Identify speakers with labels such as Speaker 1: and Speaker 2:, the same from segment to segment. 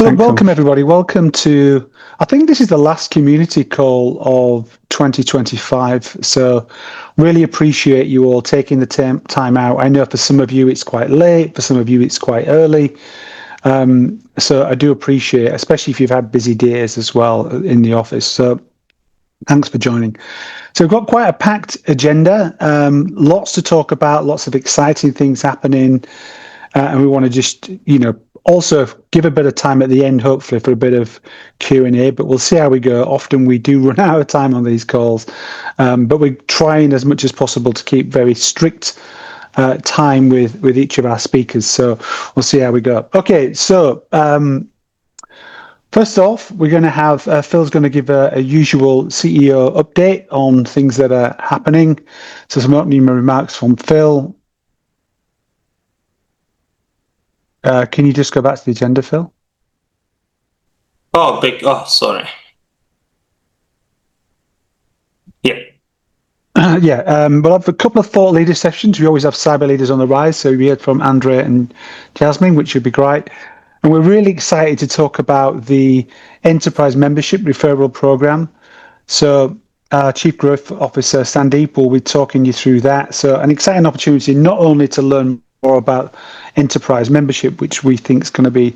Speaker 1: So welcome everybody. Welcome to, I think this is the last community call of 2025. So really appreciate you all taking the time out. I know for some of you it's quite late, for some of you it's quite early. So I do appreciate, especially if you've had busy days as well in the office. So thanks for joining. So we've got quite a packed agenda, lots to talk about, lots of exciting things happening. And we want to just, also give a bit of time at the end, hopefully, for a bit of Q&A, but we'll see how we go. Often we do run out of time on these calls, but we're trying as much as possible to keep very strict time with each of our speakers. So we'll see how we go. Okay, so first off, we're going to have, Phil's going to give a usual CEO update on things that are happening. So some opening remarks from Phil. Can you just go back to the agenda, Phil?
Speaker 2: Sorry. Yeah.
Speaker 1: We'll have a couple of thought leader sessions. We always have cyber leaders on the rise. So we heard from André and Jasmine, which would be great. And we're really excited to talk about the enterprise membership referral program. So our Chief Growth Officer, Sandeep, will be talking you through that. So an exciting opportunity not only to learn more about enterprise membership, which we think is going to be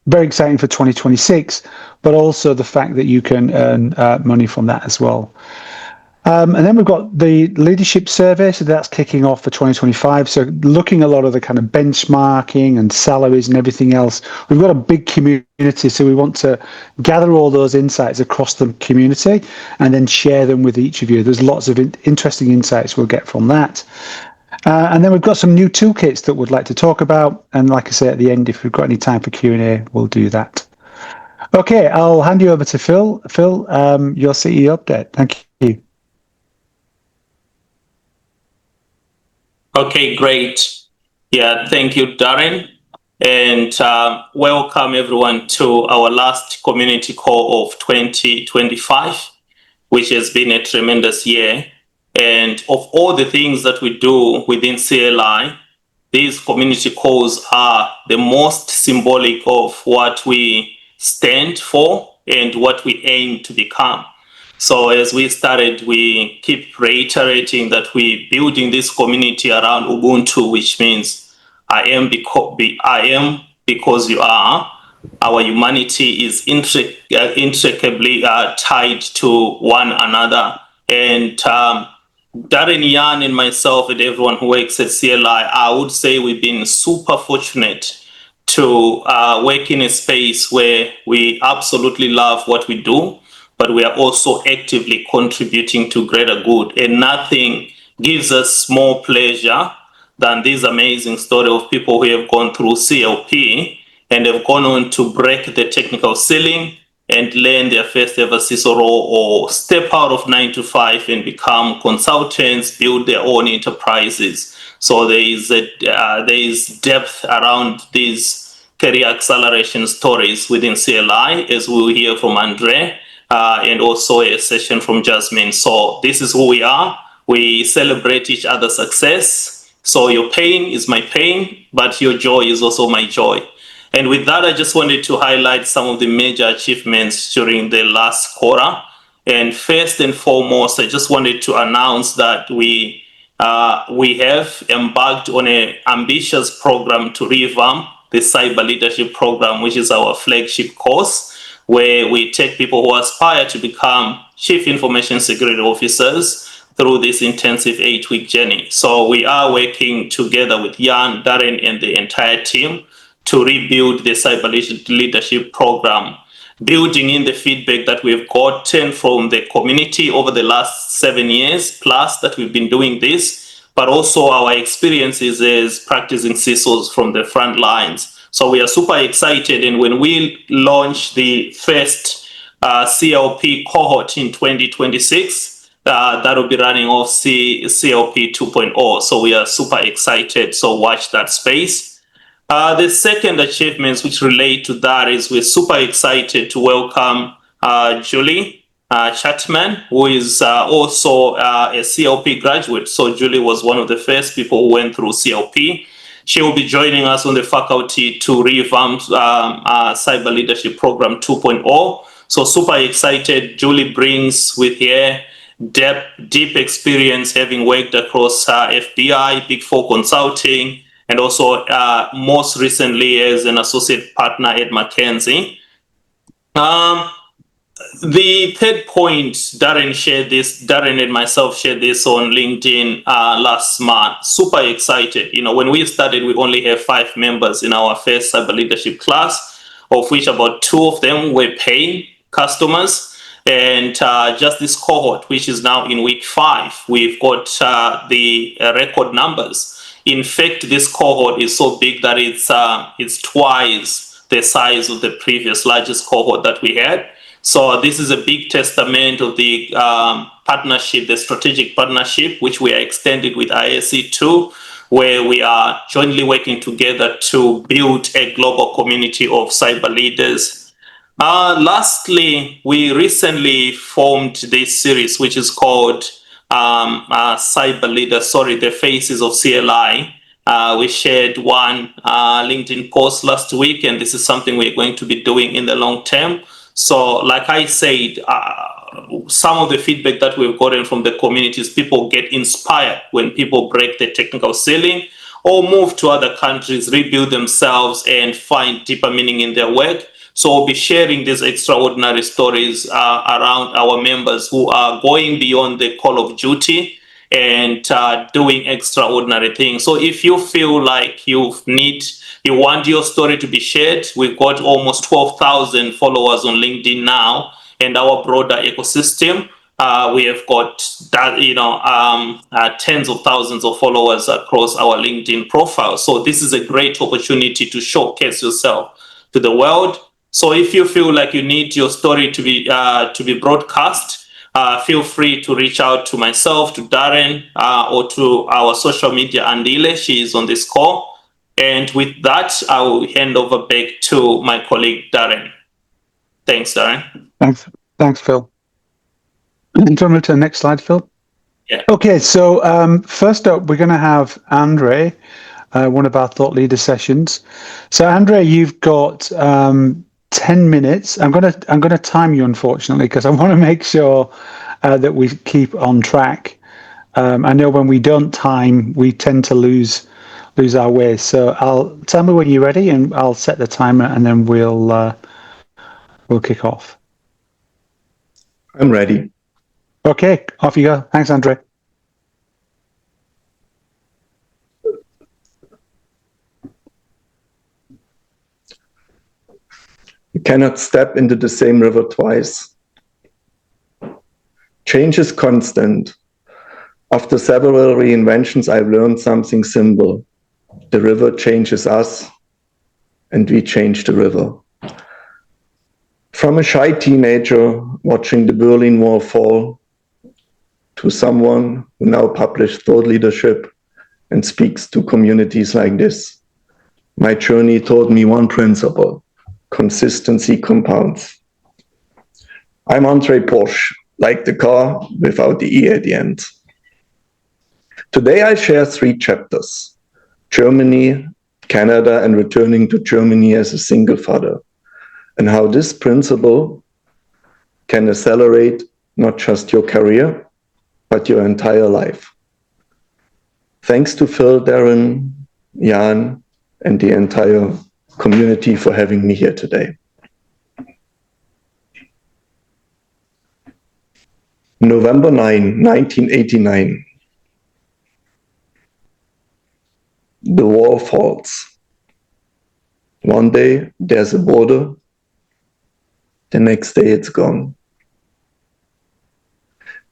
Speaker 1: very exciting for 2026, but also the fact that you can earn money from that as well. And then we've got the leadership survey, so that's kicking off for 2025. So looking at a lot of the kind of benchmarking and salaries and everything else. We've got a big community, so we want to gather all those insights across the community and then share them with each of you. There's lots of interesting insights we'll get from that. And then we've got some new toolkits that we'd like to talk about. And like I say, at the end, if we've got any time for Q&A, we'll do that. Okay, I'll hand you over to Phil. Phil, your CEO update. Thank you.
Speaker 2: Okay, great. Yeah, thank you, Darren. And welcome everyone to our last community call of 2025, which has been a tremendous year. And of all the things that we do within CLI, these community calls are the most symbolic of what we stand for and what we aim to become. So as we started, we keep reiterating that we're building this community around Ubuntu, which means I am because you are. Our humanity is intricably tied to one another. And Darren, Jan, and myself, and everyone who works at CLI, I would say we've been super fortunate to work in a space where we absolutely love what we do, but we are also actively contributing to greater good. And nothing gives us more pleasure than this amazing story of people who have gone through CLP and have gone on to break the technical ceiling and learn their first ever CISO role or step out of 9 to 5 and become consultants, build their own enterprises. So there is depth around these career acceleration stories within CLI, as we'll hear from André, and also a session from Jasmine. So this is who we are. We celebrate each other's success. So your pain is my pain, but your joy is also my joy. And with that, I just wanted to highlight some of the major achievements during the last quarter. And first and foremost, I just wanted to announce that we have embarked on an ambitious program to revamp the Cyber Leadership Program, which is our flagship course, where we take people who aspire to become Chief Information Security Officers through this intensive 8-week journey. So we are working together with Jan, Darren, and the entire team to rebuild the Cyber Leadership Program, building in the feedback that we've gotten from the community over the last 7 years plus that we've been doing this, but also our experiences as practicing CISOs from the front lines. So we are super excited, and when we launch the first CLP cohort in 2026, that will be running off CLP 2.0. So we are super excited, so watch that space. The second achievements which relate to that is we're super excited to welcome Julie Chapman, who is also a CLP graduate. So Julie was one of the first people who went through CLP. She will be joining us on the faculty to revamp Cyber Leadership Program 2.0. So super excited. Julie brings with her deep experience, having worked across FBI, Big Four Consulting, and also most recently as an associate partner at McKinsey. The third point, Darren and myself shared this on LinkedIn last month. Super excited. When we started, we only have 5 members in our first cyber leadership class, of which about 2 of them were paying customers. And just this cohort, which is now in week 5, we've got the record numbers. In fact, this cohort is so big that it's twice the size of the previous largest cohort that we had. So this is a big testament of the partnership, the strategic partnership, which we are extended with ISC2, where we are jointly working together to build a global community of cyber leaders. Lastly, we recently formed this series, which is called Cyber Leaders, the Faces of CLI. We shared one LinkedIn post last week, and this is something we're going to be doing in the long term. So like I said, some of the feedback that we've gotten from the community is people get inspired when people break the technical ceiling or move to other countries, rebuild themselves, and find deeper meaning in their work. So we'll be sharing these extraordinary stories around our members who are going beyond the call of duty and doing extraordinary things. So if you feel like you want your story to be shared, we've got almost 12,000 followers on LinkedIn now, and our broader ecosystem. We have got tens of thousands of followers across our LinkedIn profile. So this is a great opportunity to showcase yourself to the world. So if you feel like you need your story to be broadcast, feel free to reach out to myself, to Darren, or to our social media Andile. She is on this call. And with that, I will hand over back to my colleague, Darren. Thanks, Darren.
Speaker 1: Thanks, Phil. Do you want to move to the next slide, Phil?
Speaker 2: Yeah.
Speaker 1: Okay, so first up, we're going to have André, one of our thought leader sessions. So André, you've got 10 minutes. I'm going to time you, unfortunately, because I want to make sure that we keep on track. I know when we don't time, we tend to lose our way. So tell me when you're ready, and I'll set the timer, and then we'll kick off.
Speaker 3: I'm ready.
Speaker 1: Okay, off you go. Thanks, André.
Speaker 3: You cannot step into the same river twice. Change is constant. After several reinventions, I've learned something simple. The river changes us, and we change the river. From a shy teenager watching the Berlin Wall fall to someone who now published thought leadership and speaks to communities like this, my journey taught me one principle: consistency compounds. I'm André Porsch, like the car without the E at the end. Today I share 3 chapters: Germany, Canada, and returning to Germany as a single father, and how this principle can accelerate not just your career, but your entire life. Thanks to Phil, Darren, Jan, and the entire community for having me here today. November 9, 1989. The wall falls. One day there's a border, the next day it's gone.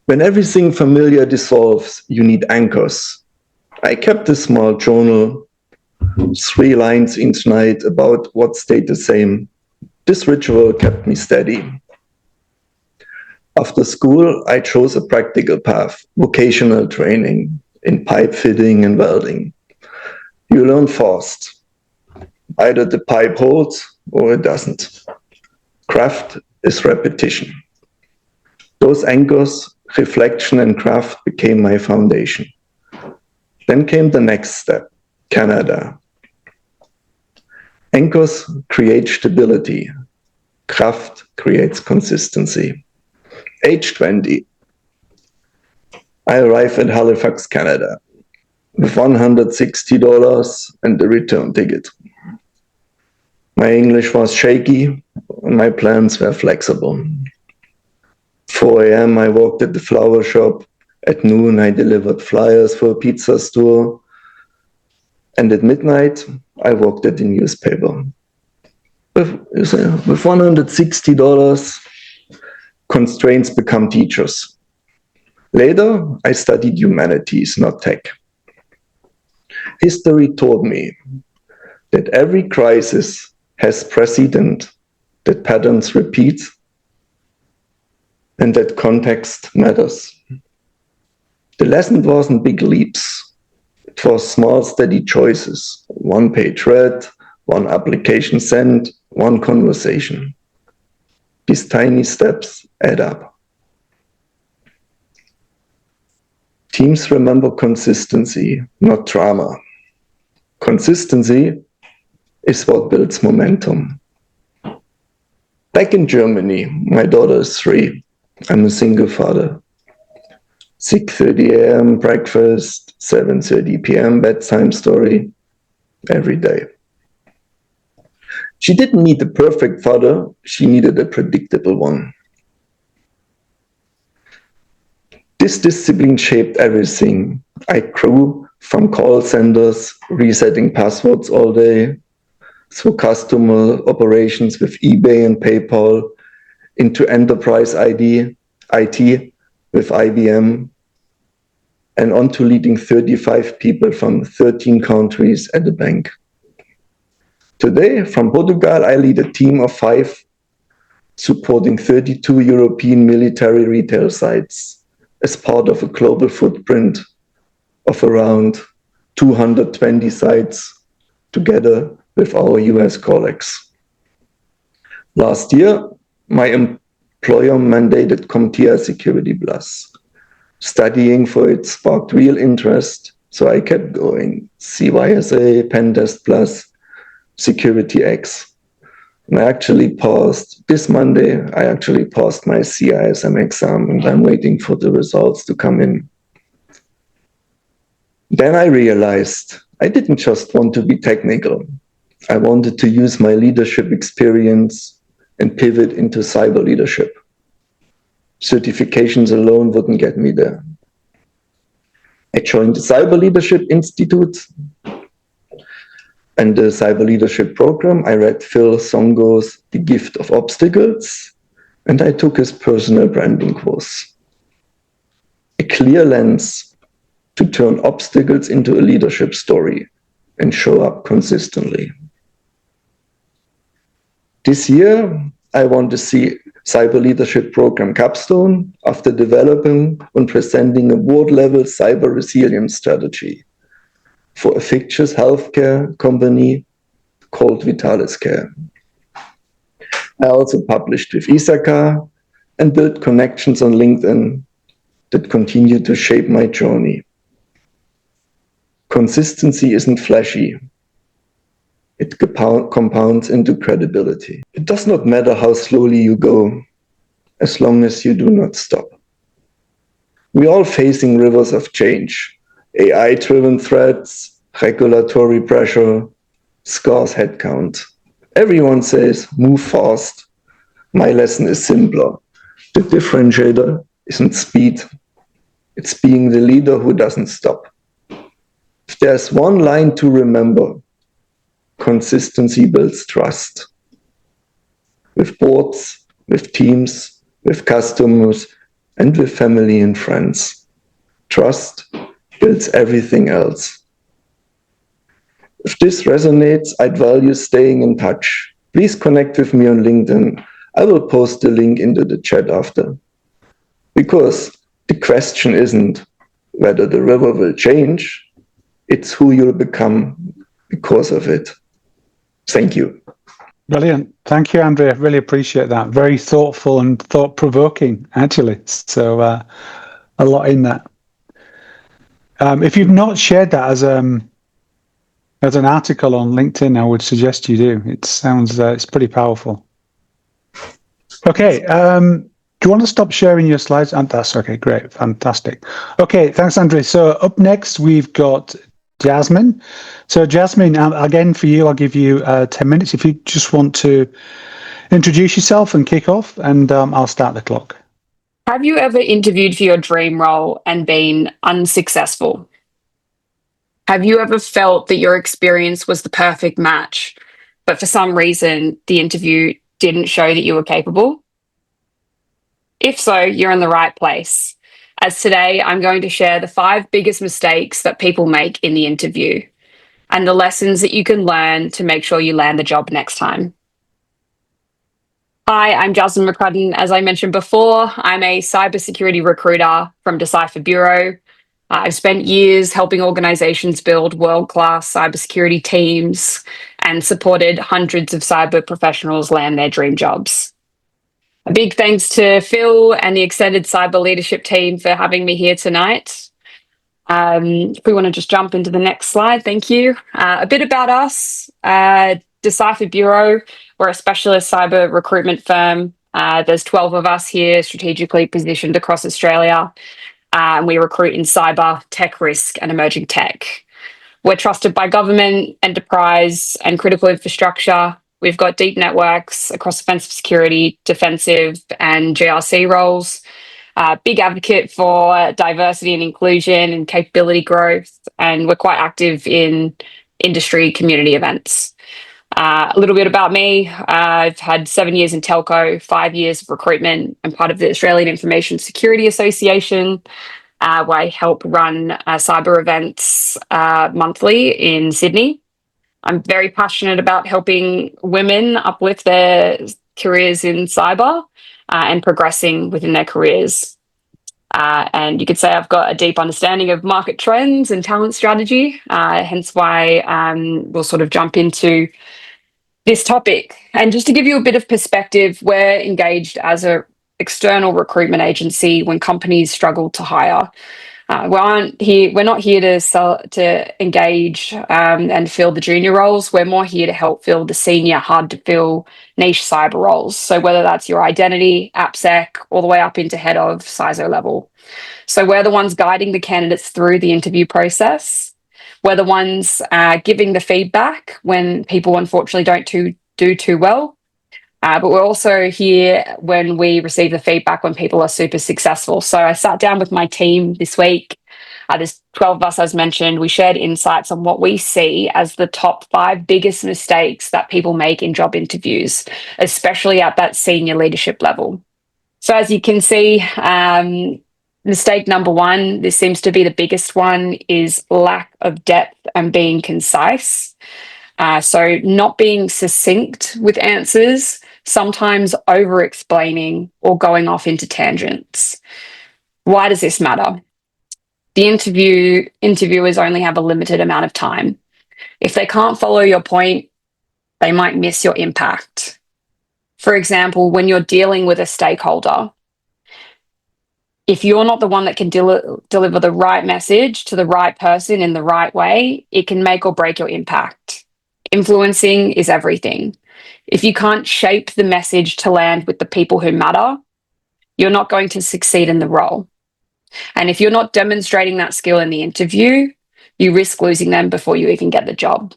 Speaker 3: When everything familiar dissolves, you need anchors. I kept a small journal, 3 lines each night about what stayed the same. This ritual kept me steady. After school, I chose a practical path, vocational training in pipe fitting and welding. You learn fast. Either the pipe holds or it doesn't. Craft is repetition. Those anchors, reflection and craft, became my foundation. Then came the next step, Canada. Anchors create stability. Kraft creates consistency. Age 20. I arrive at Halifax, Canada, with $160 and a return ticket. My English was shaky, and my plans were flexible. 4 a.m. I walked at the flower shop. At noon, I delivered flyers for a pizza store. And at midnight, I worked at the newspaper. With $160, constraints become teachers. Later, I studied humanities, not tech. History taught me that every crisis has precedent, that patterns repeat, and that context matters. The lesson wasn't big leaps. It was small, steady choices. 1 page read, 1 application sent, 1 conversation. These tiny steps add up. Teams remember consistency, not drama. Consistency is what builds momentum. Back in Germany, my daughter is 3. I'm a single father. 6:30 a.m. breakfast, 7:30 p.m. bedtime story, every day. She didn't need a perfect father, she needed a predictable one. This discipline shaped everything. I grew from call centers, resetting passwords all day, through customer operations with eBay and PayPal, into enterprise IT with IBM, and on to leading 35 people from 13 countries at the bank. Today, from Portugal, I lead a team of 5, supporting 32 European military retail sites as part of a global footprint of around 220 sites, together with our US colleagues. Last year, my employer mandated CompTIA Security Plus. Studying for it sparked real interest, so I kept going. CYSA, Pentest Plus, Security X. And this Monday, I actually passed my CISM exam, and I'm waiting for the results to come in. Then I realized I didn't just want to be technical. I wanted to use my leadership experience and pivot into cyber leadership. Certifications alone wouldn't get me there. I joined the Cyber Leadership Institute and the Cyber Leadership Program. I read Phil Songo's The Gift of Obstacles, and I took his personal branding course. A clear lens to turn obstacles into a leadership story and show up consistently. This year, I want to see Cyber Leadership Program capstone after developing and presenting a board-level cyber resilience strategy for a fictitious healthcare company called Vitalis Care. I also published with Ithaka and built connections on LinkedIn that continue to shape my journey. Consistency isn't flashy. It compounds into credibility. It does not matter how slowly you go, as long as you do not stop. We're all facing rivers of change, AI-driven threats, regulatory pressure, scarce headcount. Everyone says, move fast. My lesson is simpler. The differentiator isn't speed. It's being the leader who doesn't stop. If there's one line to remember, consistency builds trust. With boards, with teams, with customers, and with family and friends. Trust builds everything else. If this resonates, I'd value staying in touch. Please connect with me on LinkedIn. I will post the link into the chat after. Because the question isn't whether the river will change, it's who you'll become because of it. Thank you.
Speaker 1: Brilliant. Thank you, André. I really appreciate that. Very thoughtful and thought-provoking, actually. So a lot in that. If you've not shared that as There's an article on LinkedIn I would suggest you do. It sounds, it's pretty powerful. Okay, do you want to stop sharing your slides? And that's okay, great, fantastic. Okay, thanks, André. So up next, we've got Jasmine. So Jasmine, again, for you, I'll give you 10 minutes if you just want to introduce yourself and kick off, and I'll start the clock.
Speaker 4: Have you ever interviewed for your dream role and been unsuccessful? Have you ever felt that your experience was the perfect match, but for some reason the interview didn't show that you were capable? If so, you're in the right place, as today I'm going to share the 5 biggest mistakes that people make in the interview and the lessons that you can learn to make sure you land the job next time. Hi, I'm Jasmine McCrudden. As I mentioned before, I'm a cybersecurity recruiter from Decipher Bureau. I've spent years helping organizations build world-class cybersecurity teams and supported hundreds of cyber professionals land their dream jobs. A big thanks to Phil and the extended cyber leadership team for having me here tonight. If we want to just jump into the next slide, thank you. A bit about us. Decipher Bureau, we're a specialist cyber recruitment firm. There's 12 of us here strategically positioned across Australia. And we recruit in cyber, tech risk, and emerging tech. We're trusted by government, enterprise, and critical infrastructure. We've got deep networks across offensive security, defensive, and GRC roles. Big advocate for diversity and inclusion and capability growth. And we're quite active in industry community events. A little bit about me. I've had 7 years in telco, 5 years of recruitment. I'm part of the Australian Information Security Association, where I help run cyber events monthly in Sydney. I'm very passionate about helping women uplift their careers in cyber and progressing within their careers. And you could say I've got a deep understanding of market trends and talent strategy, hence why we'll sort of jump into this topic. And just to give you a bit of perspective, we're engaged as an external recruitment agency when companies struggle to hire. We're not here to engage and fill the junior roles. We're more here to help fill the senior, hard to fill niche cyber roles. So whether that's your identity, AppSec, all the way up into head of CISO level. So we're the ones guiding the candidates through the interview process. We're the ones giving the feedback when people unfortunately don't do too well. But we're also here when we receive the feedback when people are super successful. So I sat down with my team this week. There's 12 of us, as mentioned. We shared insights on what we see as the top 5 biggest mistakes that people make in job interviews, especially at that senior leadership level. So as you can see, mistake number 1, this seems to be the biggest one, is lack of depth and being concise. So not being succinct with answers, sometimes over-explaining or going off into tangents. Why does this matter? The interviewers only have a limited amount of time. If they can't follow your point, they might miss your impact. For example, when you're dealing with a stakeholder, if you're not the one that can deliver the right message to the right person in the right way, it can make or break your impact. Influencing is everything. If you can't shape the message to land with the people who matter, you're not going to succeed in the role. And if you're not demonstrating that skill in the interview, you risk losing them before you even get the job.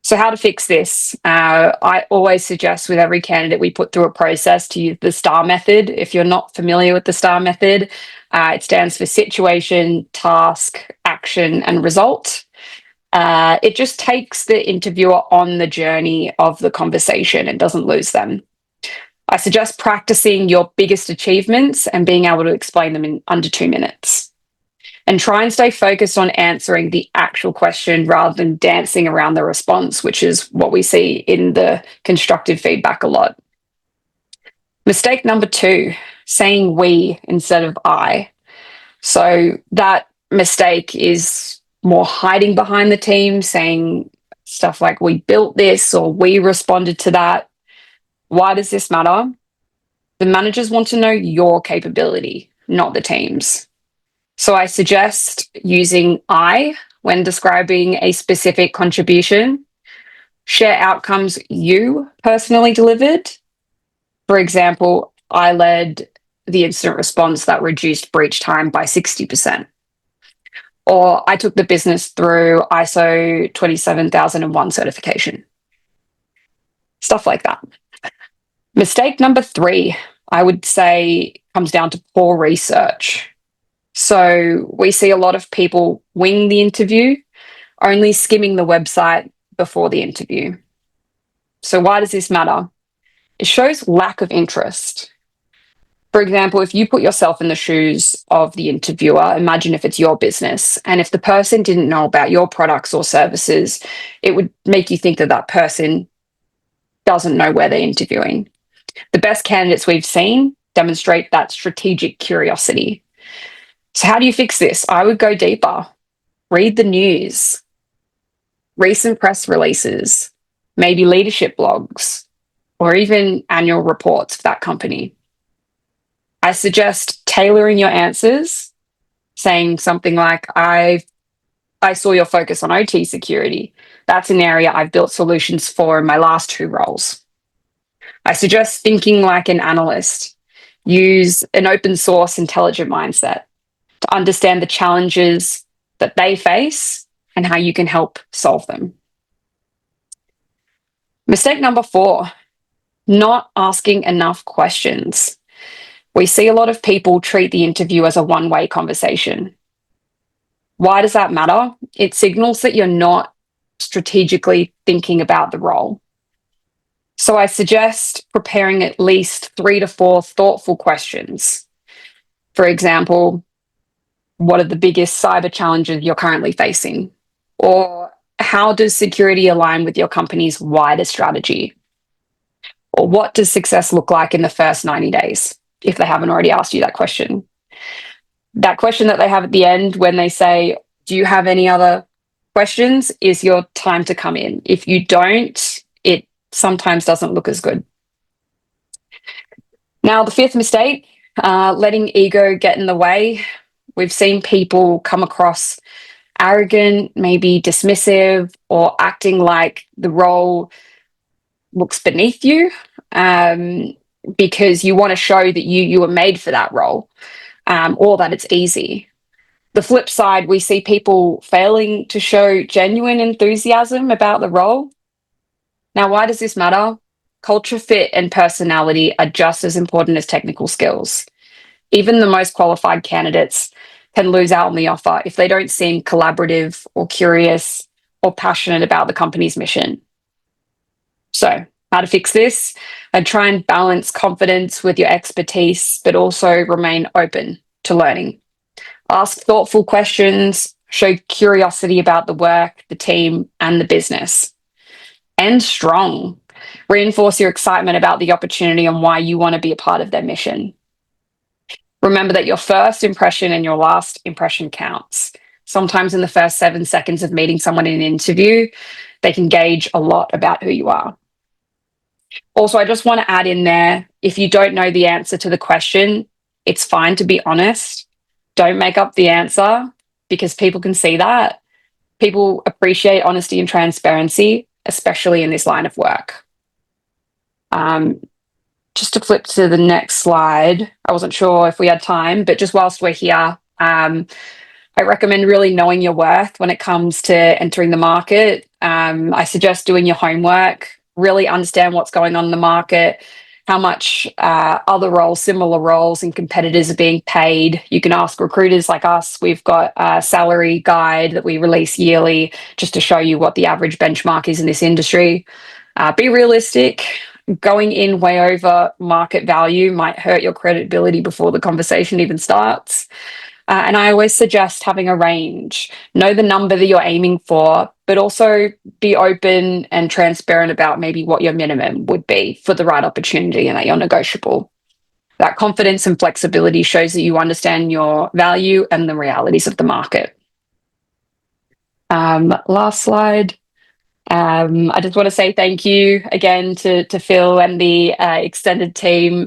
Speaker 4: So how to fix this? I always suggest with every candidate we put through a process to use the STAR method. If you're not familiar with the STAR method, it stands for situation, task, action, and result. It just takes the interviewer on the journey of the conversation and doesn't lose them. I suggest practicing your biggest achievements and being able to explain them in under 2 minutes. And try and stay focused on answering the actual question rather than dancing around the response, which is what we see in the constructive feedback a lot. Mistake number 2, saying we instead of I. So that mistake is more hiding behind the team, saying stuff like we built this or we responded to that. Why does this matter? The managers want to know your capability, not the team's. So I suggest using I when describing a specific contribution. Share outcomes you personally delivered. For example, I led the incident response that reduced breach time by 60%. Or I took the business through ISO 27001 certification. Stuff like that. Mistake number 3, I would say, comes down to poor research. So we see a lot of people wing the interview, only skimming the website before the interview. So why does this matter? It shows lack of interest. For example, if you put yourself in the shoes of the interviewer, imagine if it's your business, and if the person didn't know about your products or services, it would make you think that that person doesn't know where they're interviewing. The best candidates we've seen demonstrate that strategic curiosity. So how do you fix this? I would go deeper. Read the news, recent press releases, maybe leadership blogs, or even annual reports for that company. I suggest tailoring your answers, saying something like, I saw your focus on OT security. That's an area I've built solutions for in my last 2 roles. I suggest thinking like an analyst. Use an open source, intelligent mindset to understand the challenges that they face and how you can help solve them. Mistake number 4, not asking enough questions. We see a lot of people treat the interview as a one-way conversation. Why does that matter? It signals that you're not strategically thinking about the role. So I suggest preparing at least 3 to 4 thoughtful questions. For example, what are the biggest cyber challenges you're currently facing? Or how does security align with your company's wider strategy? Or what does success look like in the first 90 days? If they haven't already asked you that question. That question that they have at the end when they say, do you have any other questions, is your time to come in. If you don't, it sometimes doesn't look as good. Now, the 5th mistake, letting ego get in the way. We've seen people come across arrogant, maybe dismissive, or acting like the role looks beneath you. Because you want to show that you were made for that role, or that it's easy. The flip side, we see people failing to show genuine enthusiasm about the role. Now, why does this matter? Culture fit and personality are just as important as technical skills. Even the most qualified candidates can lose out on the offer if they don't seem collaborative or curious or passionate about the company's mission. So, how to fix this? I'd try and balance confidence with your expertise, but also remain open to learning. Ask thoughtful questions, show curiosity about the work, the team, and the business. End strong. Reinforce your excitement about the opportunity and why you want to be a part of their mission. Remember that your first impression and your last impression counts. Sometimes in the first 7 seconds of meeting someone in an interview, they can gauge a lot about who you are. Also, I just want to add in there, if you don't know the answer to the question, it's fine to be honest. Don't make up the answer because people can see that. People appreciate honesty and transparency, especially in this line of work. Just to flip to the next slide, I wasn't sure if we had time, but just whilst we're here, I recommend really knowing your worth when it comes to entering the market. I suggest doing your homework, really understand what's going on in the market, how much other roles, similar roles and competitors are being paid. You can ask recruiters like us. We've got a salary guide that we release yearly just to show you what the average benchmark is in this industry. Be realistic. Going in way over market value might hurt your credibility before the conversation even starts. And I always suggest having a range. Know the number that you're aiming for, but also be open and transparent about maybe what your minimum would be for the right opportunity and that you're negotiable. That confidence and flexibility shows that you understand your value and the realities of the market. Last slide. I just want to say thank you again to Phil and the extended team.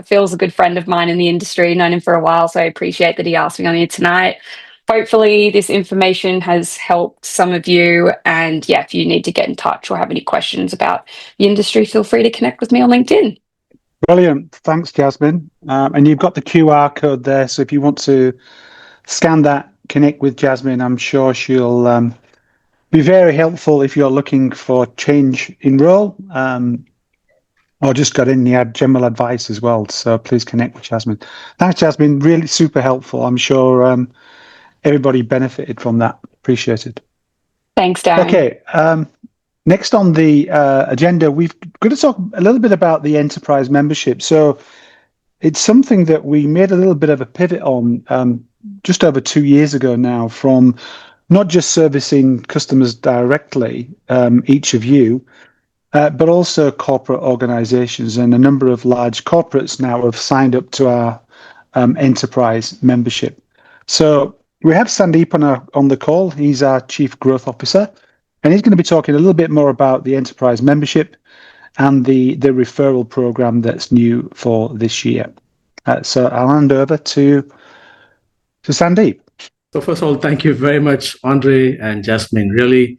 Speaker 4: Phil's a good friend of mine in the industry, known him for a while, so I appreciate that he asked me on here tonight. Hopefully this information has helped some of you. And yeah, if you need to get in touch or have any questions about the industry, feel free to connect with me on LinkedIn.
Speaker 1: Brilliant. Thanks, Jasmine. And you've got the QR code there. So if you want to scan that, connect with Jasmine, I'm sure she'll be very helpful if you're looking for change in role or just got any general advice as well. So please connect with Jasmine. Thanks, Jasmine. Really super helpful. I'm sure everybody benefited from that. Appreciate it.
Speaker 4: Thanks, Darren.
Speaker 1: Okay. Next on the agenda, we're going to talk a little bit about the enterprise membership. So it's something that we made a little bit of a pivot on just over 2 years ago now, from not just servicing customers directly, each of you, but also corporate organizations. And a number of large corporates now have signed up to our enterprise membership. So we have Sandeep on the call. He's our Chief Growth Officer, and he's going to be talking a little bit more about the enterprise membership and the referral program that's new for this year. So I'll hand over to Sandeep.
Speaker 5: So first of all, thank you very much, Andre and Jasmine. Really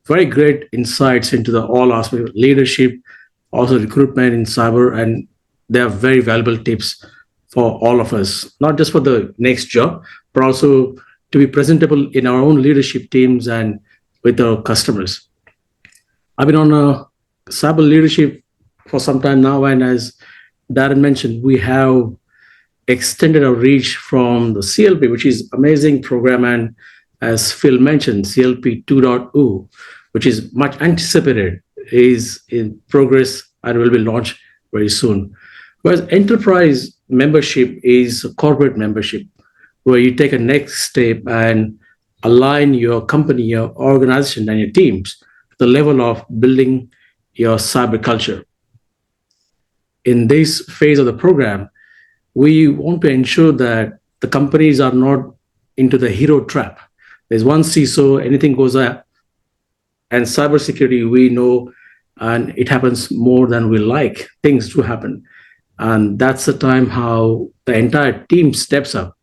Speaker 5: very great insights into all aspects of leadership, also recruitment in cyber, and they are very valuable tips for all of us, not just for the next job, but also to be presentable in our own leadership teams and with our customers. I've been on cyber leadership for some time now, and as Darren mentioned, we have extended our reach from the CLP, which is amazing program, and as Phil mentioned, CLP 2.0, which is much anticipated, is in progress and will be launched very soon. Whereas enterprise membership is a corporate membership, where you take a next step and align your company, your organization, and your teams to the level of building your cyber culture. In this phase of the program, we want to ensure that the companies are not into the hero trap. There's one CISO, anything goes up, and cybersecurity, we know, and it happens more than we like things to happen. And that's the time how the entire team steps up,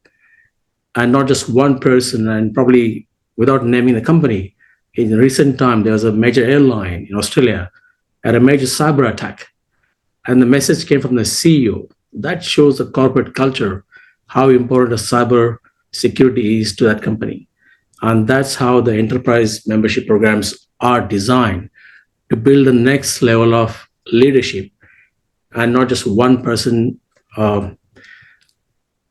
Speaker 5: and not just one person. And probably without naming the company, in recent time, there was a major airline in Australia had a major cyber attack, and the message came from the CEO. That shows the corporate culture, how important a cyber security is to that company. And that's how the enterprise membership programs are designed, to build the next level of leadership, and not just one person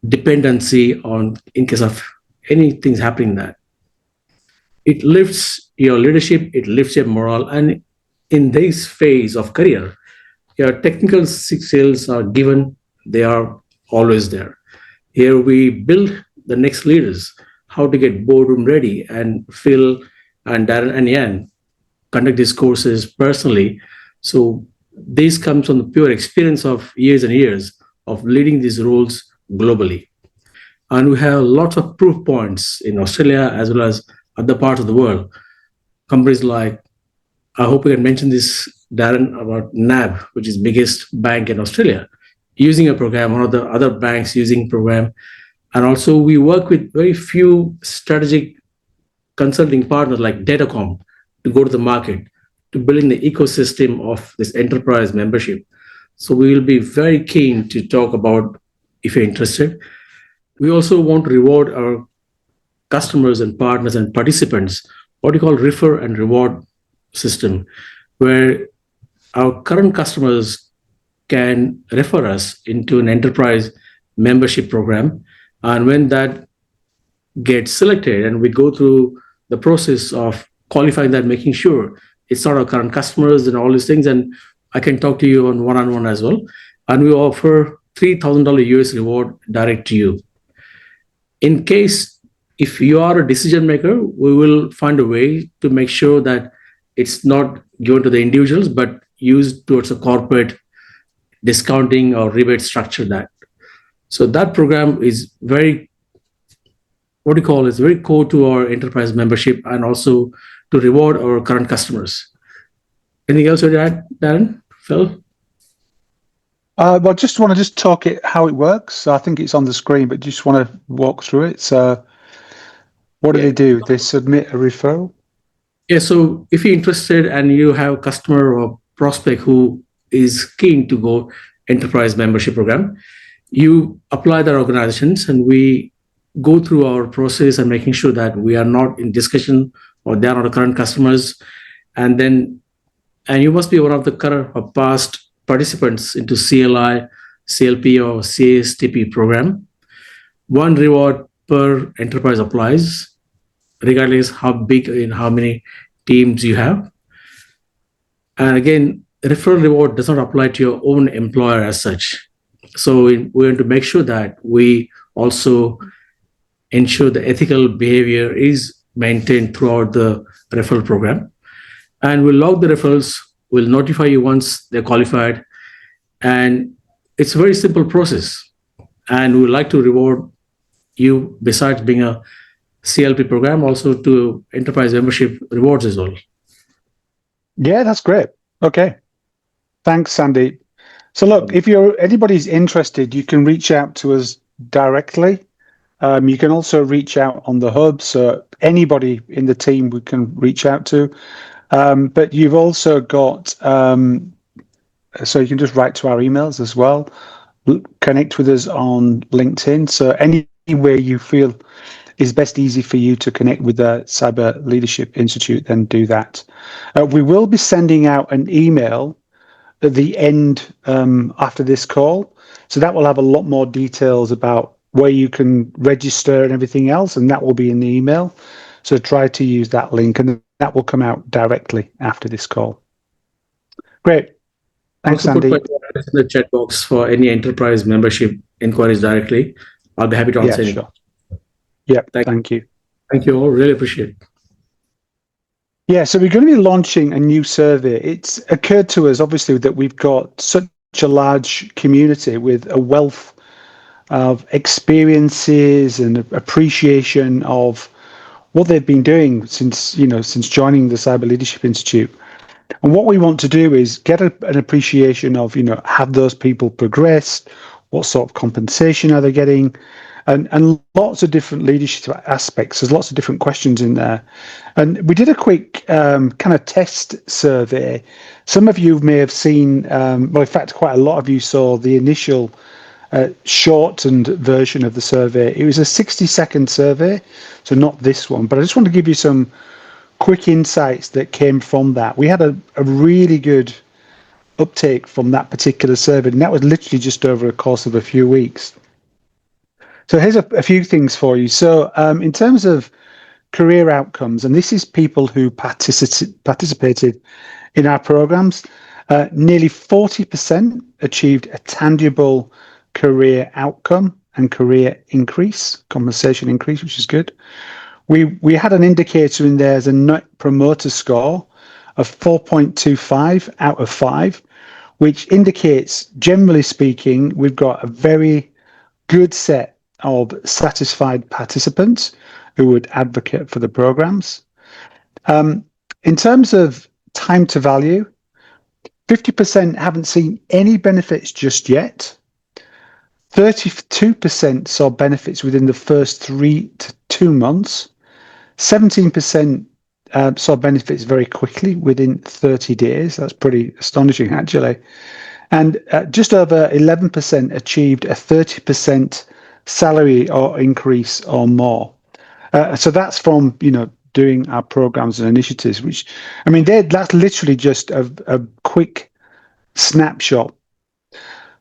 Speaker 5: dependency on in case of anything happening that. It lifts your leadership, it lifts your morale, and in this phase of career, your technical skills are given, they are always there. Here we build the next leaders, how to get boardroom ready, and Phil and Darren and Yan conduct these courses personally. So this comes from the pure experience of years and years of leading these roles globally. And we have lots of proof points in Australia as well as other parts of the world. Companies like, I hope we can mention this, Darren, about NAB, which is biggest bank in Australia, using a program, one of the other banks using program. And also we work with very few strategic consulting partners like Datacom to go to the market, to building the ecosystem of this enterprise membership. So we will be very keen to talk about if you're interested. We also want to reward our customers and partners and participants, what we call refer and reward system, where our current customers can refer us into an enterprise membership program. And when that gets selected and we go through the process of qualifying that, making sure it's not our current customers and all these things, and I can talk to you on one-on-one as well. And we offer $3,000 US reward direct to you. In case, if you are a decision maker, we will find a way to make sure that it's not given to the individuals, but used towards a corporate discounting or rebate structure that. So that program is very, very core to our enterprise membership and also to reward our current customers. Anything else to add, Darren, Phil?
Speaker 1: Well, just want to talk it how it works. So I think it's on the screen, but just want to walk through it. So What do they do? They submit a referral?
Speaker 5: Yeah, so if you're interested and you have a customer or prospect who is keen to go enterprise membership program, you apply their organizations and we go through our process and making sure that we are not in discussion or they are not the current customers. And you must be one of the current or past participants into CLI, CLP or CSTP program. One reward per enterprise applies, regardless how big and how many teams you have. And again, referral reward does not apply to your own employer as such. So we want to make sure that we also ensure the ethical behavior is maintained throughout the referral program. And we'll log the referrals, we'll notify you once they're qualified. And it's a very simple process. And we would like to reward you, besides being a CLP program, also to enterprise membership rewards as well.
Speaker 1: Yeah, that's great. Okay. Thanks, Sandeep. So look, if anybody's interested, you can reach out to us directly. You can also reach out on the hub. So anybody in the team we can reach out to. But you've also got, so you can just write to our emails as well. Connect with us on LinkedIn. So anywhere you feel is best easy for you to connect with the Cyber Leadership Institute, then do that. We will be sending out an email at the end after this call. So that will have a lot more details about where you can register and everything else, and that will be in the email. So try to use that link, and that will come out directly after this call. Great. Thanks,
Speaker 5: also
Speaker 1: Andy.
Speaker 5: put my address in the chat box for any enterprise membership inquiries directly. I'll be happy to answer any.
Speaker 1: Sure. Yeah, thank you.
Speaker 5: Thank you all. Really appreciate it.
Speaker 1: Yeah, so we're going to be launching a new survey. It's occurred to us, obviously, that we've got such a large community with a wealth of experiences and appreciation of what they've been doing since joining the Cyber Leadership Institute. And what we want to do is get an appreciation of, have those people progressed? What sort of compensation are they getting? And lots of different leadership aspects. There's lots of different questions in there. And we did a quick kind of test survey. Some of you may have seen, well, in fact, quite a lot of you saw the initial shortened version of the survey. It was a 60-second survey, so not this one. But I just want to give you some quick insights that came from that. We had a really good uptake from that particular survey, and that was literally just over a course of a few weeks. So here's a few things for you. So in terms of career outcomes, and this is people who participated in our programs, nearly 40% achieved a tangible career outcome and career increase, compensation increase, which is good. We had an indicator in there as a net promoter score of 4.25 out of 5, which indicates, generally speaking, we've got a very good set of satisfied participants who would advocate for the programs. In terms of time to value, 50% haven't seen any benefits just yet. 32% saw benefits within the first 3 to 2 months. 17% saw benefits very quickly within 30 days. That's pretty astonishing, actually. And just over 11% achieved a 30% salary or increase or more. So that's from, doing our programs and initiatives, which, I mean, that's literally just a quick snapshot.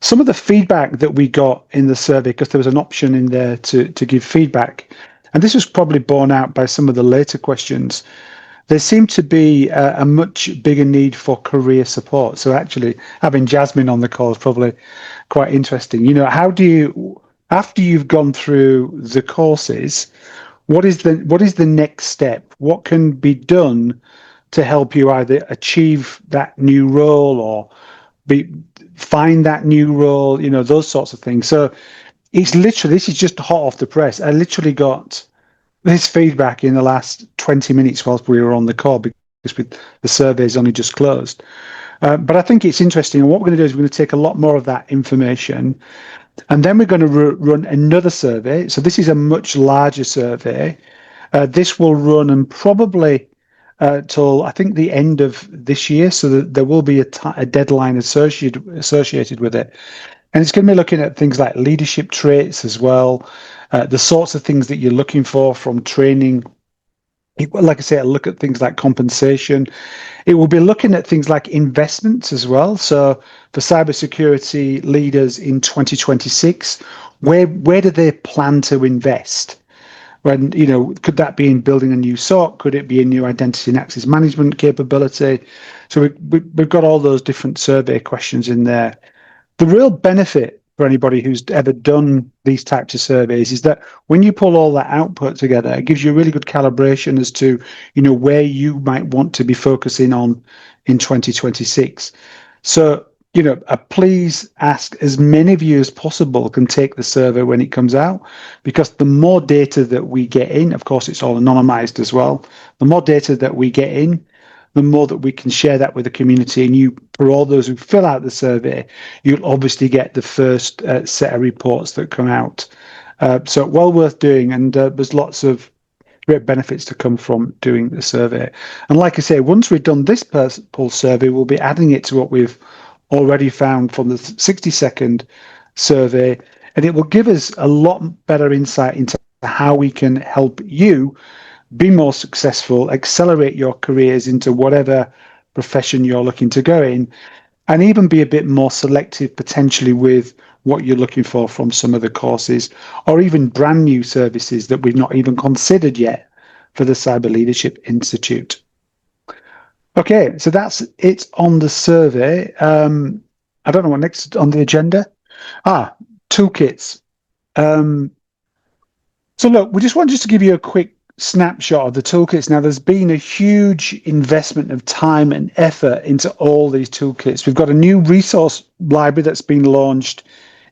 Speaker 1: Some of the feedback that we got in the survey, because there was an option in there to give feedback, and this was probably borne out by some of the later questions, there seemed to be a much bigger need for career support. So actually having Jasmine on the call is probably quite interesting. How do you, after you've gone through the courses, what is the next step? What can be done to help you either achieve that new role or find that new role, those sorts of things. So it's literally, this is just hot off the press. I literally got this feedback in the last 20 minutes whilst we were on the call, because the survey's only just closed. But I think it's interesting. And what we're going to do is we're going to take a lot more of that information, and then we're going to run another survey. So this is a much larger survey. This will run and probably till I think the end of this year, so that there will be a deadline associated with it. And it's going to be looking at things like leadership traits as well, the sorts of things that you're looking for from training. Like I say, it'll look at things like compensation. It will be looking at things like investments as well. So for cybersecurity leaders in 2026, where do they plan to invest? When, could that be in building a new SOC? Could it be a new identity and access management capability? So we've got all those different survey questions in there. The real benefit for anybody who's ever done these types of surveys is that when you pull all that output together, it gives you a really good calibration as to, where you might want to be focusing on in 2026. So, please ask as many of you as possible can take the survey when it comes out, because the more data that we get in, of course, it's all anonymized as well. The more data that we get in, the more that we can share that with the community. And for all those who fill out the survey, you'll obviously get the first set of reports that come out. So well worth doing. And there's lots of great benefits to come from doing the survey. And like I say, once we've done this pulse survey, we'll be adding it to what we've already found from the 60-second survey. And it will give us a lot better insight into how we can help you be more successful, accelerate your careers into whatever profession you're looking to go in, and even be a bit more selective potentially with what you're looking for from some of the courses, or even brand new services that we've not even considered yet for the Cyber Leadership Institute. Okay, so that's it on the survey. I don't know what next on the agenda. Toolkits. So look, we just wanted to give you a quick snapshot of the toolkits. Now, there's been a huge investment of time and effort into all these toolkits. We've got a new resource library that's been launched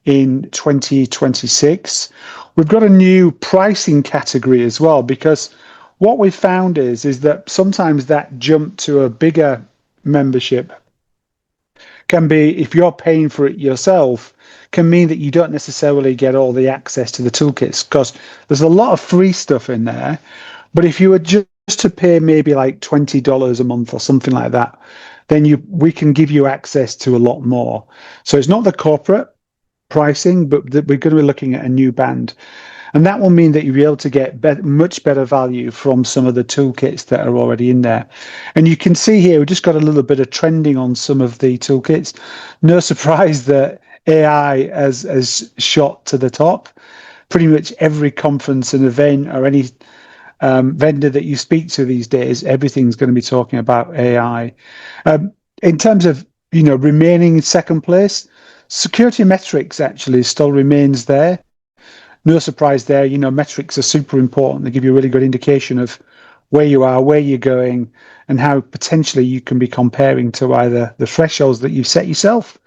Speaker 1: in 2026. We've got a new pricing category as well, because what we found is that sometimes that jump to a bigger membership can be, if you're paying for it yourself, can mean that you don't necessarily get all the access to the toolkits, because there's a lot of free stuff in there. But if you were just to pay maybe like $20 a month or something like that, then we can give you access to a lot more. So it's not the corporate pricing, but we're going to be looking at a new band. And that will mean that you'll be able to get much better value from some of the toolkits that are already in there. And you can see here, we've just got a little bit of trending on some of the toolkits. No surprise that AI has shot to the top. Pretty much every conference and event or any vendor that you speak to these days, everything's going to be talking about AI. In terms of, remaining in second place, security metrics actually still remains there. No surprise there. Metrics are super important. They give you a really good indication of where you are, where you're going, and how potentially you can be comparing to either the thresholds that you've set yourself,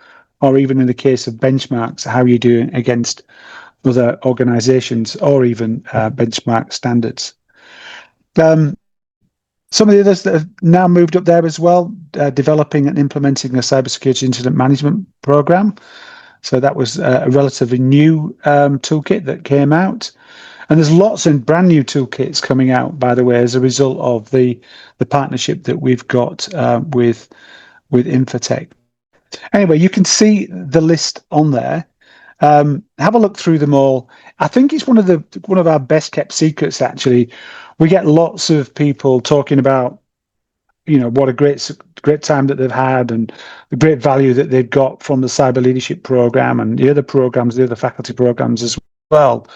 Speaker 1: or even in the case of benchmarks, how you're doing against other organizations, or even benchmark standards. Some of the others that have now moved up there as well, developing and implementing a cybersecurity incident management program. So that was a relatively new toolkit that came out. And there's lots of brand new toolkits coming out, by the way, as a result of the partnership that we've got with Infotech. Anyway, you can see the list on there. Have a look through them all. I think it's one of our best kept secrets, actually. We get lots of people talking about, what a great time that they've had and the great value that they've got from the cyber leadership program and the other programs, the other faculty programs as well.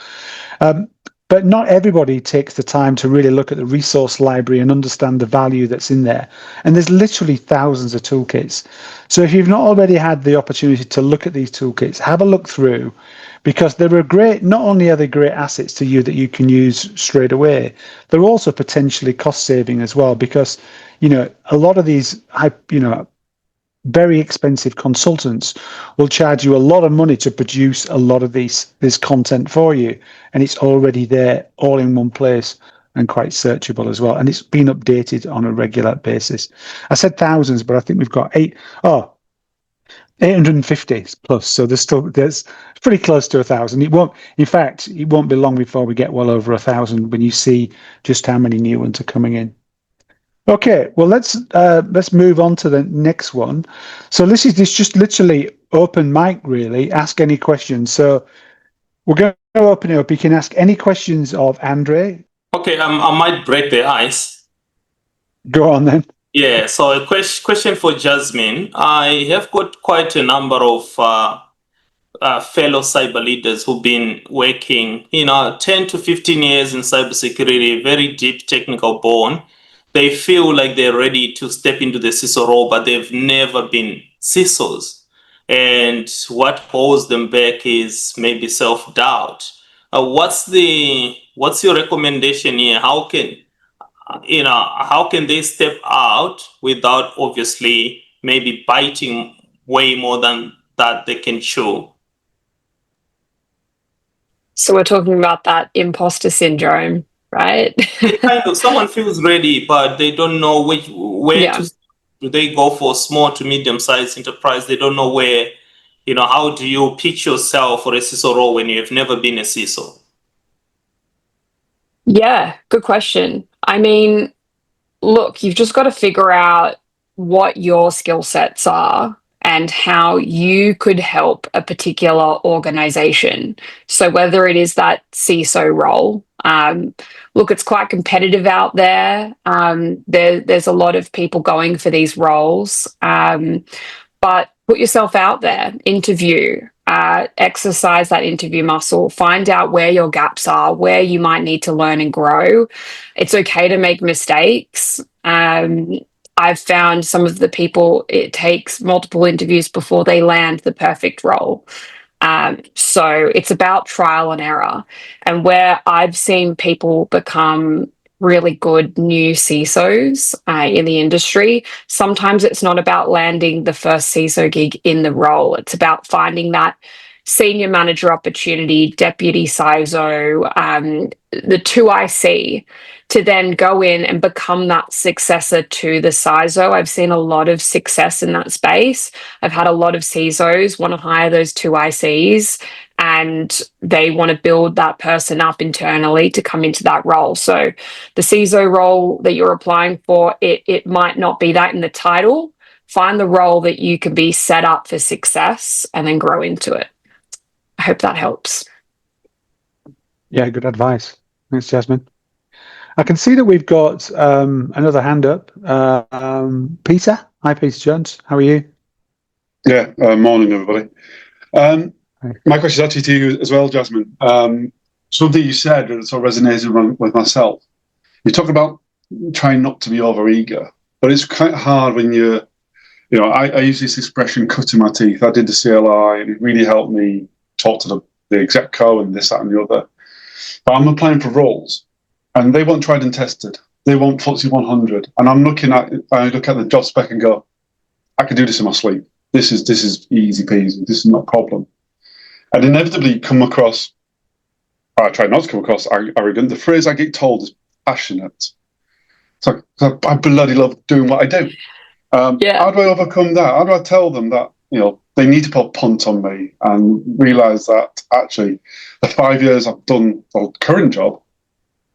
Speaker 1: But not everybody takes the time to really look at the resource library and understand the value that's in there. And there's literally thousands of toolkits. So if you've not already had the opportunity to look at these toolkits, have a look through, because they're not only are they great assets to you that you can use straight away, they're also potentially cost saving as well, because, a lot of these, very expensive consultants will charge you a lot of money to produce a lot of this content for you, and it's already there all in one place and quite searchable as well, and it's been updated on a regular basis. I said thousands, but I think we've got 850 plus, so there's pretty close to 1,000. It won't be long before we get well over 1,000 when you see just how many new ones are coming in. Okay, well let's move on to the next one. So this is just literally open mic, really. Ask any questions. So we're going to open it up. You can ask any questions of André.
Speaker 2: Okay, I might break the ice.
Speaker 1: Go on then.
Speaker 2: Yeah, so a question for Jasmine. I have got quite a number of fellow cyber leaders who've been working, 10 to 15 years in cybersecurity, very deep technical bone. They feel like they're ready to step into the CISO role, but they've never been CISOs. And what holds them back is maybe self-doubt. What's your recommendation here? How can they step out without obviously maybe biting way more than that they can chew?
Speaker 4: So we're talking about that imposter syndrome, right?
Speaker 2: Kind of, someone feels ready, but they don't know where to. Do they go for small to medium-sized enterprise? They don't know where, how do you pitch yourself for a CISO role when you have never been a CISO?
Speaker 4: Yeah, good question. I mean, look, you've just got to figure out what your skill sets are and how you could help a particular organization. So whether it is that CISO role, look, it's quite competitive out there. There's a lot of people going for these roles, but put yourself out there, interview, exercise that interview muscle, find out where your gaps are, where you might need to learn and grow. It's okay to make mistakes. I've found some of the people, it takes multiple interviews before they land the perfect role. So it's about trial and error. And where I've seen people become really good new CISOs in the industry, sometimes it's not about landing the first CISO gig in the role. It's about finding that senior manager opportunity, deputy CISO, the 2IC, to then go in and become that successor to the CISO. I've seen a lot of success in that space. I've had a lot of CISOs want to hire those 2ICs, and they want to build that person up internally to come into that role. So the CISO role that you're applying for, it might not be that in the title. Find the role that you can be set up for success and then grow into it. I hope that helps.
Speaker 1: Yeah, good advice. Thanks, Jasmine. I can see that we've got another hand up. Peter. Hi, Peter Jones. How are you?
Speaker 6: Yeah, morning, everybody. My question is actually to you as well, Jasmine. Something you said that sort of resonated with myself. You talk about trying not to be over-eager, but it's quite hard when I use this expression, cutting my teeth. I did the CLI, and it really helped me talk to the exec-co and this, that, and the other. But I'm applying for roles, and they want tried and tested. They want FTSE 100, and I look at the job spec and go, I can do this in my sleep. This is easy peasy. This is not a problem. And inevitably come across, I try not to come across arrogant. The phrase I get told is passionate. So I bloody love doing what I do. How do I overcome that? How do I tell them that they need to put a punt on me and realise that actually the 5 years I've done the current job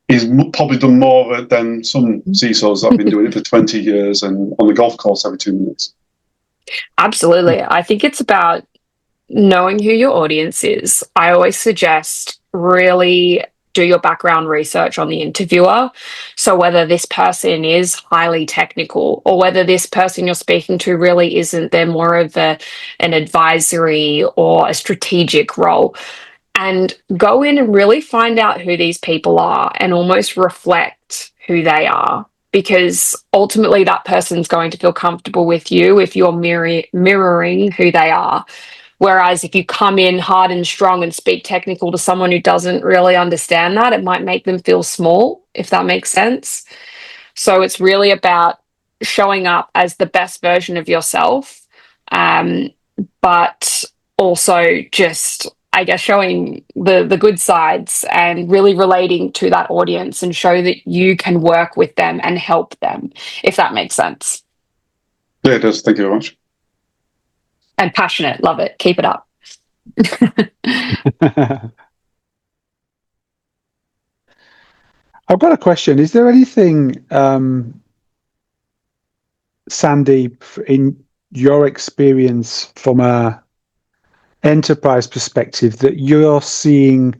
Speaker 6: is probably done more of it than some CISOs that have been doing it for 20 years and on the golf course every 2 minutes.
Speaker 4: Absolutely. I think it's about knowing who your audience is. I always suggest really do your background research on the interviewer. So whether this person is highly technical or whether this person you're speaking to really isn't, they're more of an advisory or a strategic role. And go in and really find out who these people are and almost reflect who they are, because ultimately that person's going to feel comfortable with you if you're mirroring who they are. Whereas if you come in hard and strong and speak technical to someone who doesn't really understand that, it might make them feel small, if that makes sense. So it's really about showing up as the best version of yourself, but also just, I guess, showing the good sides and really relating to that audience and show that you can work with them and help them, if that makes sense.
Speaker 6: Yeah, it does. Thank you very much.
Speaker 4: And passionate. Love it. Keep it up.
Speaker 1: I've got a question. Is there anything, Sandy, in your experience from a enterprise perspective that you're seeing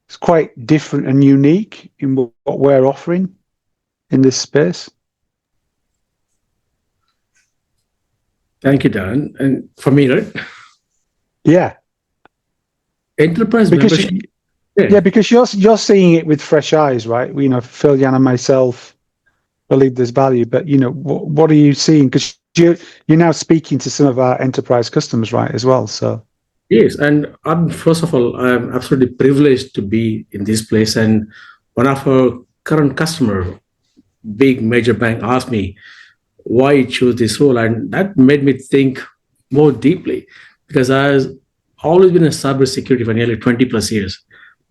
Speaker 1: is quite different and unique in what we're offering in this space?
Speaker 5: Thank you, Darren. And for me, right?
Speaker 1: Yeah.
Speaker 5: Enterprise
Speaker 1: Because
Speaker 5: membership.
Speaker 1: because you're seeing it with fresh eyes, right? You know, Phil, Jan, and myself believe there's value, but you know, what are you seeing? Because you're now speaking to some of our enterprise customers, right, as well. So
Speaker 5: Yes, and first of all, I'm absolutely privileged to be in this place. And one of our current customer, big major bank, asked me why you choose this role, and that made me think more deeply, because I've always been in cybersecurity for nearly 20 plus years,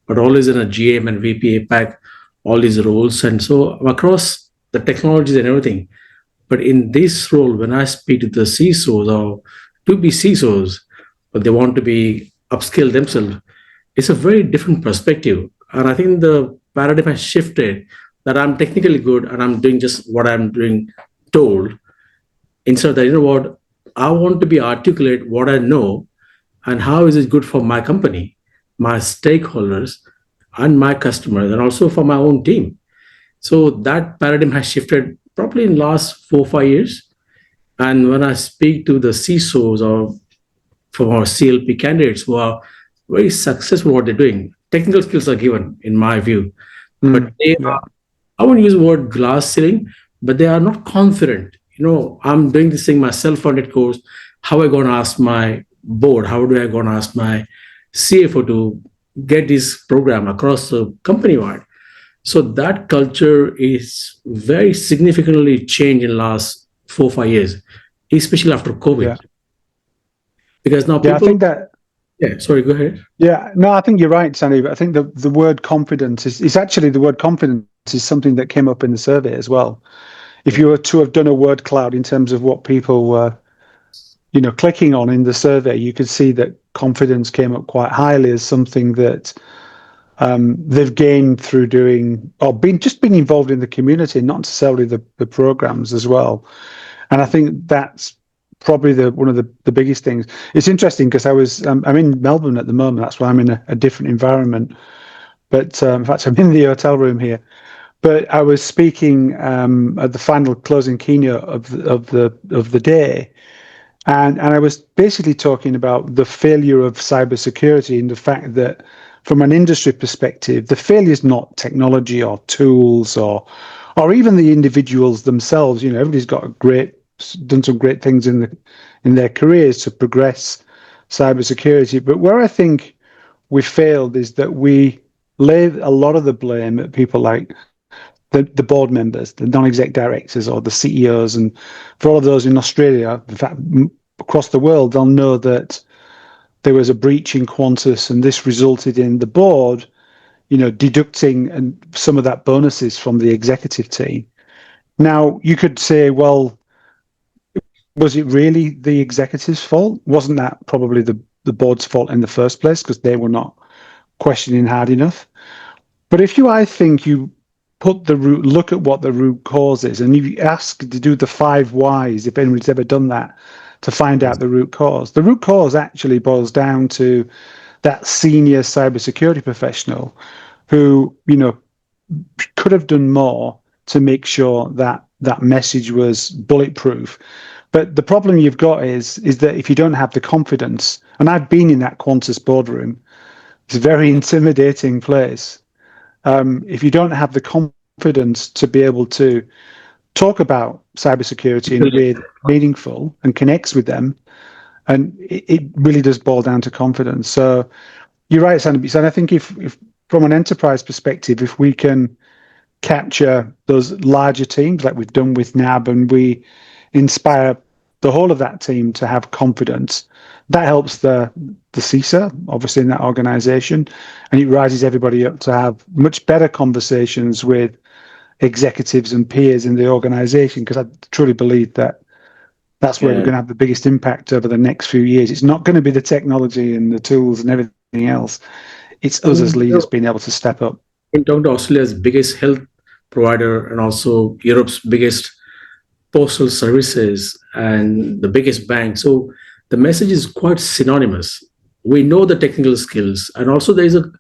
Speaker 5: but always in a GM and VP APAC, all these roles, and so I'm across the technologies and everything. But in this role, when I speak to the CISOs or to be CISOs, but they want to be upskill themselves, it's a very different perspective. And I think the paradigm has shifted, that I'm technically good and I'm doing just what I'm doing told, instead of that, you know what, I want to be articulate what I know and how is it good for my company, my stakeholders, and my customers, and also for my own team. So that paradigm has shifted probably in the last 4 or 5 years. And when I speak to the CISOs or from our CLP candidates who are very successful at what they're doing, technical skills are given, in my view. But they are, I won't use the word glass ceiling, but they are not confident. You know, I'm doing this thing myself funded course. How am I going to ask my board? How do I going to ask my CFO to get this program across the company wide? So that culture is very significantly changed in the last 4 or 5 years, especially after COVID.
Speaker 1: Yeah.
Speaker 5: Because now people...
Speaker 1: Yeah, I think that...
Speaker 5: Yeah, sorry, go ahead.
Speaker 1: Yeah, no, I think you're right, Sandy, but I think the word confidence is actually, the word confidence is something that came up in the survey as well. If you were to have done a word cloud in terms of what people were, you know, clicking on in the survey, you could see that confidence came up quite highly as something that they've gained through doing, or being involved in the community, not necessarily the programs as well. And I think that's probably one of the biggest things. It's interesting because I'm in Melbourne at the moment. That's why I'm in a different environment. But in fact, I'm in the hotel room here. But I was speaking at the final closing keynote of the day, and I was basically talking about the failure of cybersecurity and the fact that, from an industry perspective, the failure is not technology or tools or even the individuals themselves. You know, everybody's done some great things in their careers to progress cybersecurity. But where I think we failed is that we lay a lot of the blame at people like the board members, the non-exec directors, or the CEOs. And for all of those in Australia, in fact, across the world, they'll know that there was a breach in Qantas, and this resulted in the board, you know, deducting some of that bonuses from the executive team. Now, you could say, well, was it really the executive's fault? Wasn't that probably the board's fault in the first place because they were not questioning hard enough? But I think you look at what the root cause is, and you ask to do the 5 whys, if anybody's ever done that, to find out the root cause. The root cause actually boils down to that senior cybersecurity professional who, you know, could have done more to make sure that that message was bulletproof. But the problem you've got is that if you don't have the confidence, and I've been in that Qantas boardroom, it's a very intimidating place. If you don't have the confidence to be able to talk about cybersecurity in a way that's meaningful and connects with them, and it really does boil down to confidence. So you're right, Sandy. So I think if from an enterprise perspective, if we can capture those larger teams like we've done with NAB, and we inspire the whole of that team to have confidence, that helps the CISO, obviously, in that organization, and it rises everybody up to have much better conversations with executives and peers in the organization, because I truly believe that That's where we're going to have the biggest impact over the next few years. It's not going to be the technology and the tools and everything else. It's us as leaders being able to step up.
Speaker 5: In talking to Australia's biggest health provider and also Europe's biggest postal services and the biggest bank. So the message is quite synonymous. We know the technical skills, and also there is a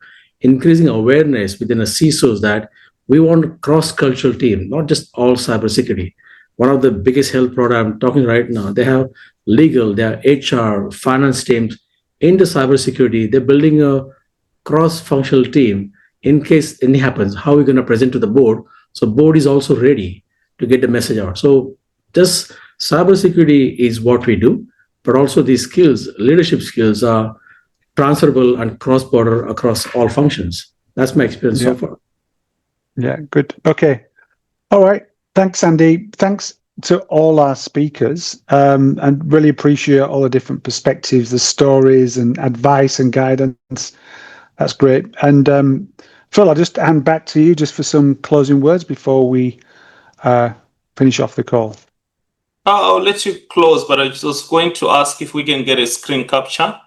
Speaker 5: increasing awareness within the CISOs that we want a cross-cultural team, not just all cybersecurity. One of the biggest health products I'm talking right now, they have legal, they have HR, finance teams into cybersecurity. They're building a cross-functional team in case anything happens. How are we going to present to the board? So board is also ready to get the message out. So just cybersecurity is what we do, but also these skills, leadership skills, are transferable and cross-border across all functions. That's my experience so far.
Speaker 1: Yeah, good. Okay. All right. Thanks, Andy. Thanks to all our speakers, and really appreciate all the different perspectives, the stories and advice and guidance. That's great. And Phil, I'll just hand back to you just for some closing words before we finish off the call.
Speaker 2: I'll let you close, but I was going to ask if we can get a screen capture.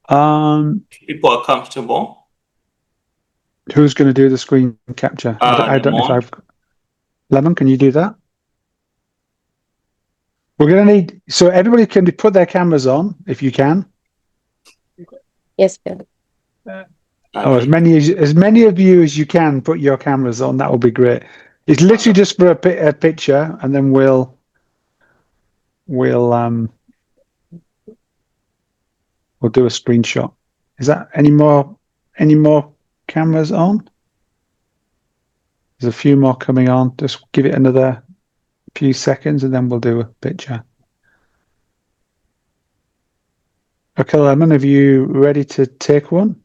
Speaker 2: People are comfortable.
Speaker 1: Who's going to do the screen capture? I don't know if I've... Lemon, can you do that? We're going to need... So everybody can put their cameras on, if you can.
Speaker 7: Yes, Bill.
Speaker 1: Oh, as many of you as you can put your cameras on. That will be great. It's literally just for a picture, and then we'll do a screenshot. Is that any more cameras on? There's a few more coming on. Just give it another few seconds, and then we'll do a picture. Okay, Lemon, are you ready to take one?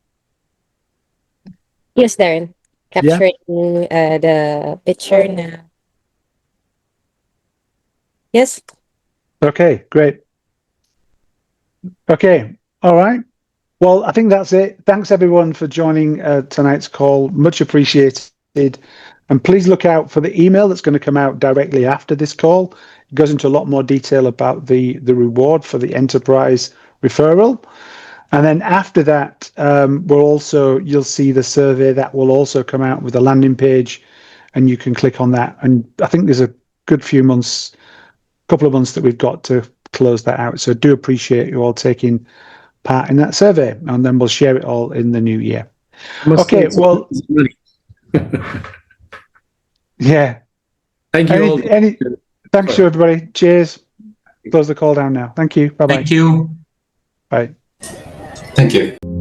Speaker 7: Yes, Darren. Capturing the picture now. Yes.
Speaker 1: Okay, great. Okay, all right. Well, I think that's it. Thanks, everyone, for joining tonight's call. Much appreciated. And please look out for the email that's going to come out directly after this call. It goes into a lot more detail about the reward for the enterprise referral. And then after that, you'll see the survey that will also come out with a landing page, and you can click on that. And I think there's a good couple of months that we've got to close that out. So I do appreciate you all taking part in that survey, and then we'll share it all in the new year. Okay, well, yeah.
Speaker 5: Thank you all.
Speaker 1: Thanks to everybody. Cheers. Close the call down now. Thank you. Bye-bye.
Speaker 8: Thank you.
Speaker 1: Bye.
Speaker 8: Thank you.